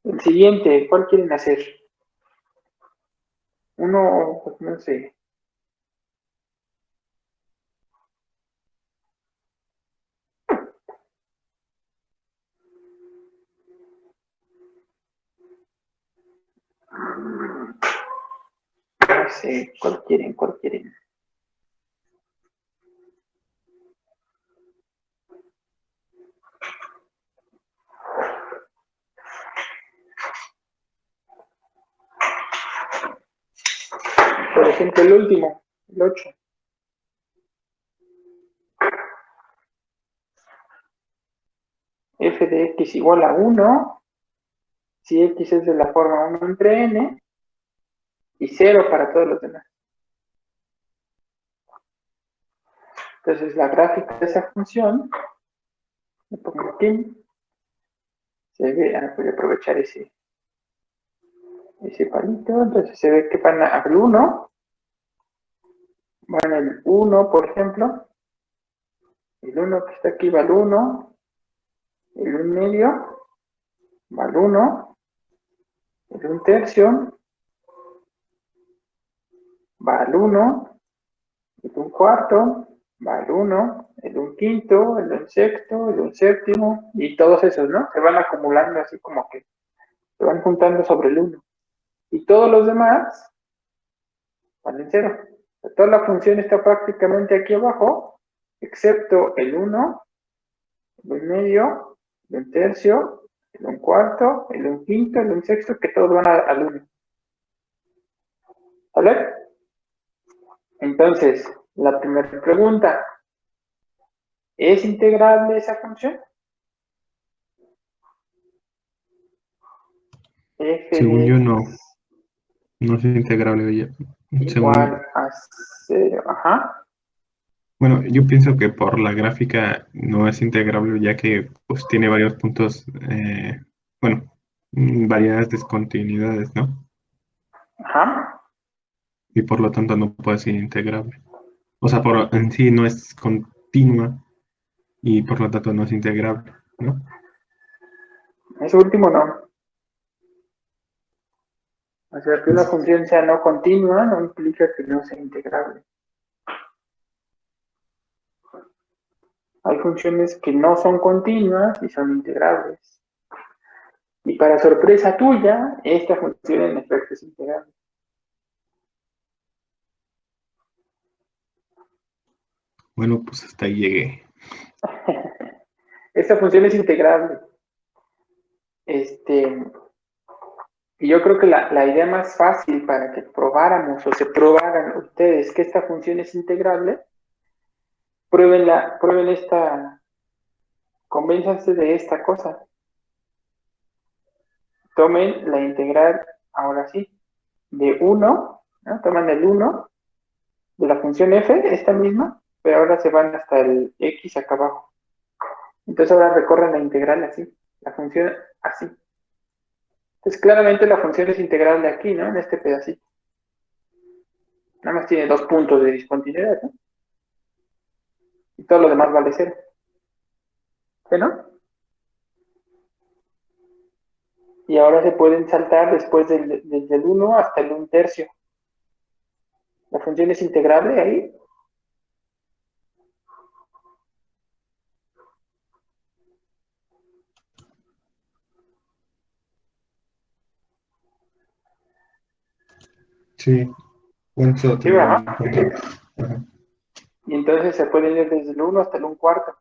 El siguiente, ¿cuál quieren hacer? Uno, pues no sé. No sé, ¿cuál quieren? ¿Cuál quieren? Por ejemplo, el último, el 8. F de x igual a 1, si x es de la forma 1 entre n, y 0 para todos los demás. Entonces, la gráfica de esa función, me pongo aquí, se ve, voy a aprovechar ese palito, entonces se ve que van al 1, van el 1, por ejemplo, el 1 que está aquí va al 1, el 1 medio va al 1, el 1 tercio va al 1, el 1 cuarto va al 1, el 1 quinto, el 1 sexto, el 1 séptimo, y todos esos, ¿no? Se van acumulando así como que se van juntando sobre el 1. Y todos los demás van en 0. Toda la función está prácticamente aquí abajo, excepto el 1, el 1 medio, el 1 tercio, el 1 cuarto, el 1 quinto, el 1 sexto, que todos van al 1. ¿Vale? Entonces, la primera pregunta, ¿es integrable esa función? F Según de yo, x no es integrable. igual a 0. Ajá. Bueno, yo pienso que por la gráfica no es integrable, ya que pues tiene varios puntos, bueno, varias discontinuidades, ¿no? Ajá. Y por lo tanto no puede ser integrable. O sea, en sí no es continua y por lo tanto no es integrable, ¿no? Ese último no. O sea, que una función sea no continua no implica que no sea integrable. Hay funciones que no son continuas y son integrables. Y para sorpresa tuya, esta función en efecto es integrable. Bueno, pues hasta ahí llegué. Esta función es integrable. Y yo creo que la idea más fácil para que probáramos o se probaran ustedes que esta función es integrable, prueben esta, convénzanse de esta cosa. Tomen la integral, ahora sí, de 1, ¿no? Toman el 1 de la función f, esta misma, pero ahora se van hasta el x acá abajo. Entonces ahora recorren la integral así, la función así. Entonces claramente la función es integrable aquí, ¿no? En este pedacito. Nada más tiene 2 puntos de discontinuidad, ¿no? Y todo lo demás vale 0. ¿Sí, no? Y ahora se pueden saltar después desde el 1 hasta el 1/3. La función es integrable ahí. Sí, bueno, eso Sí, tenía ¿verdad? en cuenta. Ajá. Y entonces se pueden ir desde el 1 hasta el 1/4.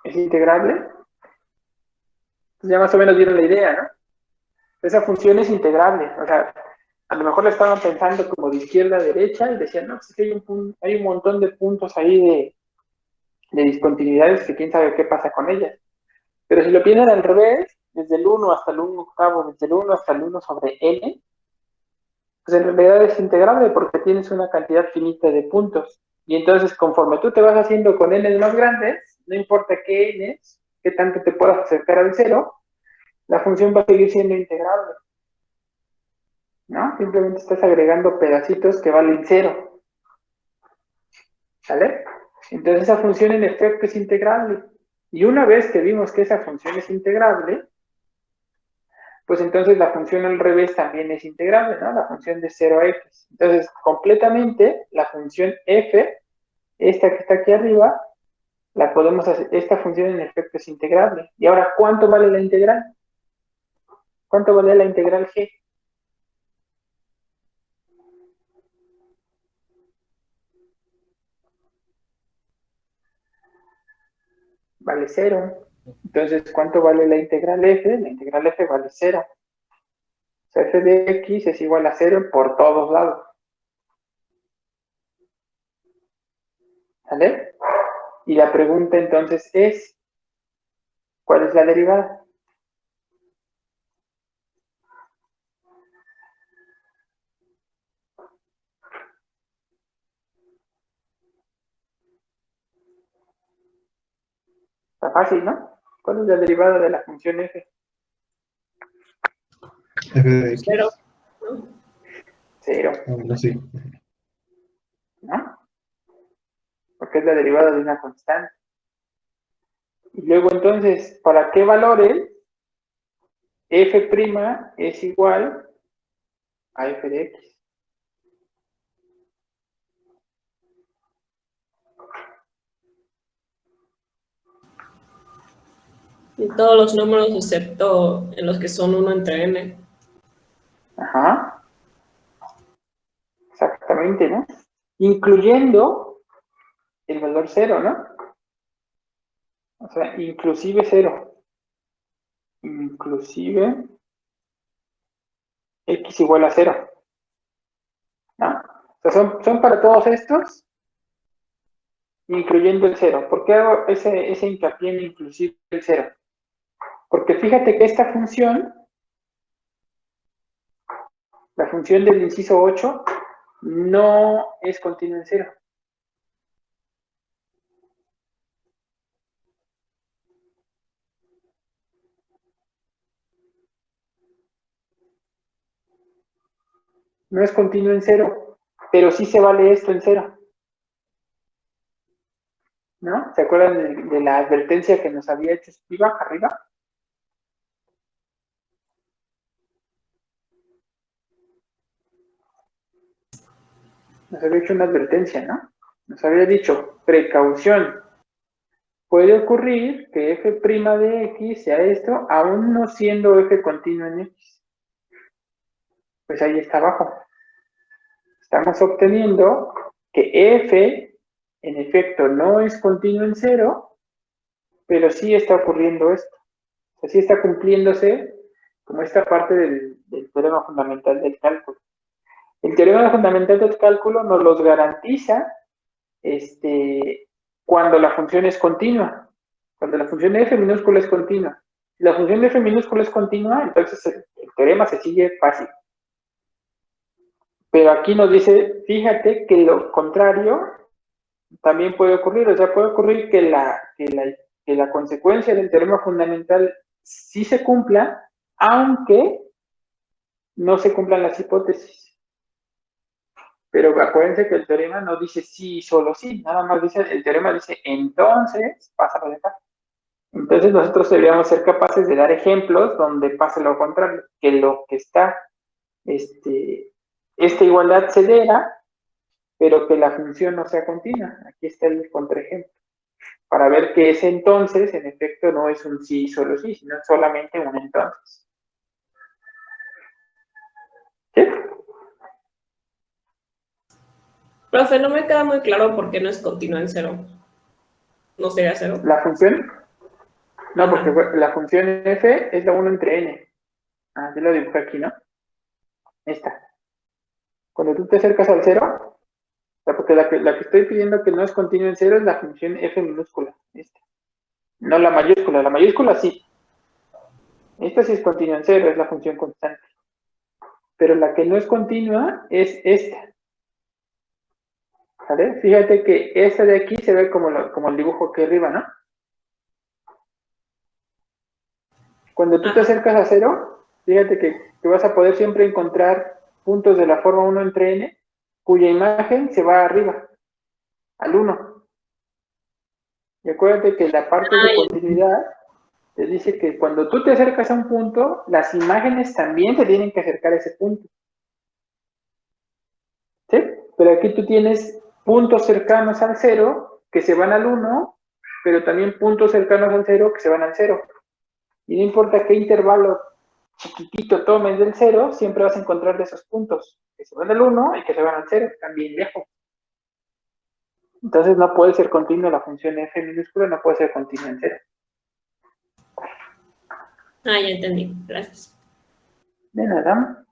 ¿Es integrable? Pues ya más o menos vieron la idea, ¿no? Esa función es integrable. O sea, a lo mejor la estaban pensando como de izquierda a derecha y decían, no, pues es que hay un montón de puntos ahí de discontinuidades que quién sabe qué pasa con ellas. Pero si lo piensan al revés, desde el 1 hasta el 1/8, desde el 1 hasta el 1 sobre n, pues en realidad es integrable porque tienes una cantidad finita de puntos. Y entonces, conforme tú te vas haciendo con n más grandes, no importa qué n, qué tanto te puedas acercar al 0, la función va a seguir siendo integrable, ¿no? Simplemente estás agregando pedacitos que valen 0, ¿sale? Entonces esa función en efecto es integrable. Y una vez que vimos que esa función es integrable, pues entonces la función al revés también es integrable, ¿no? La función de 0 a x. Entonces, completamente, la función f, esta que está aquí arriba, la podemos hacer, esta función en efecto es integrable. Y ahora, ¿cuánto vale la integral? ¿Cuánto vale la integral g? Vale 0. Entonces, ¿cuánto vale la integral f? La integral f vale 0. O sea, f de x es igual a 0 por todos lados. ¿Vale? Y la pregunta entonces es, ¿cuál es la derivada? Está fácil, ¿no? ¿Cuál es la derivada de la función f? F de X. 0. ¿No? 0. 0, No, sí. ¿no? Porque es la derivada de una constante. Y luego entonces, ¿para qué valores f' es igual a f de x? Y todos los números excepto en los que son 1 entre n. Ajá, exactamente, ¿no? Incluyendo el valor 0, ¿no? O sea, inclusive 0. Inclusive x igual a 0, ¿no? O sea, son para todos estos, incluyendo el 0. ¿Por qué hago ese hincapié en inclusive el 0? Porque fíjate que esta función, la función del inciso 8, no es continua en 0. No es continuo en 0, pero sí se vale esto en 0. ¿No? ¿Se acuerdan de la advertencia que nos había hecho Spivak arriba? Nos había hecho una advertencia, ¿no? Nos había dicho, precaución. Puede ocurrir que f' de x sea esto, aún no siendo f continuo en x. Pues ahí está abajo. Estamos obteniendo que f, en efecto, no es continuo en 0, pero sí está ocurriendo esto. O sea, sí está cumpliéndose como esta parte del teorema fundamental del cálculo. El teorema fundamental del cálculo nos los garantiza cuando la función es continua. Cuando la función de f minúscula es continua. Si la función de f minúscula es continua, entonces el teorema se sigue fácil. Pero aquí nos dice, fíjate que lo contrario también puede ocurrir. O sea, puede ocurrir que la consecuencia del teorema fundamental sí se cumpla, aunque no se cumplan las hipótesis. Pero acuérdense que el teorema no dice sí y solo sí, nada más dice, el teorema dice entonces pasa por acá. Entonces nosotros deberíamos ser capaces de dar ejemplos donde pase lo contrario, que lo que está, esta igualdad se dera, pero que la función no sea continua. Aquí está el contraejemplo. Para ver que ese entonces, en efecto, no es un sí y solo sí, sino solamente un entonces. ¿Sí? Profe, no me queda muy claro por qué no es continua en cero. ¿No sería cero? ¿La función? No, Ajá. porque la función f es la 1 entre n. Ah, yo lo dibujé aquí, ¿no? Esta. Cuando tú te acercas al 0, porque la que estoy pidiendo que no es continua en 0 es la función f minúscula. Esta. No la mayúscula sí. Esta sí es continua en 0, es la función constante. Pero la que no es continua es esta. ¿Vale? Fíjate que esta de aquí se ve como el dibujo aquí arriba, ¿no? Cuando tú te acercas a 0, fíjate que vas a poder siempre encontrar puntos de la forma 1 entre n, cuya imagen se va arriba, al 1. Y acuérdate que la parte de continuidad te dice que cuando tú te acercas a un punto, las imágenes también se tienen que acercar a ese punto. ¿Sí? Pero aquí tú tienes puntos cercanos al 0 que se van al 1, pero también puntos cercanos al 0 que se van al 0. Y no importa qué intervalo chiquitito tomes del 0, siempre vas a encontrar de esos puntos que se van al 1 y que se van al 0, están bien lejos. Entonces no puede ser continua la función f minúscula, no puede ser continua en 0. Ah, ya entendí. Gracias. De nada.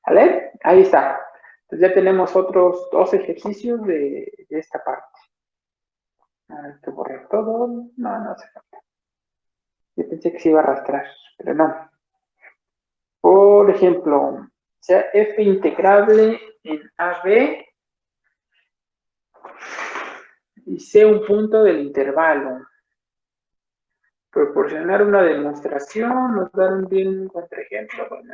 ¿Vale? Ahí está. Entonces ya tenemos otros 2 ejercicios de esta parte. Hay que borrar todo. No hace falta. Yo pensé que se iba a arrastrar, pero no. Por ejemplo, sea f integrable en AB y C un punto del intervalo. Proporcionar una demostración, nos dan bien un contraejemplo. Bueno,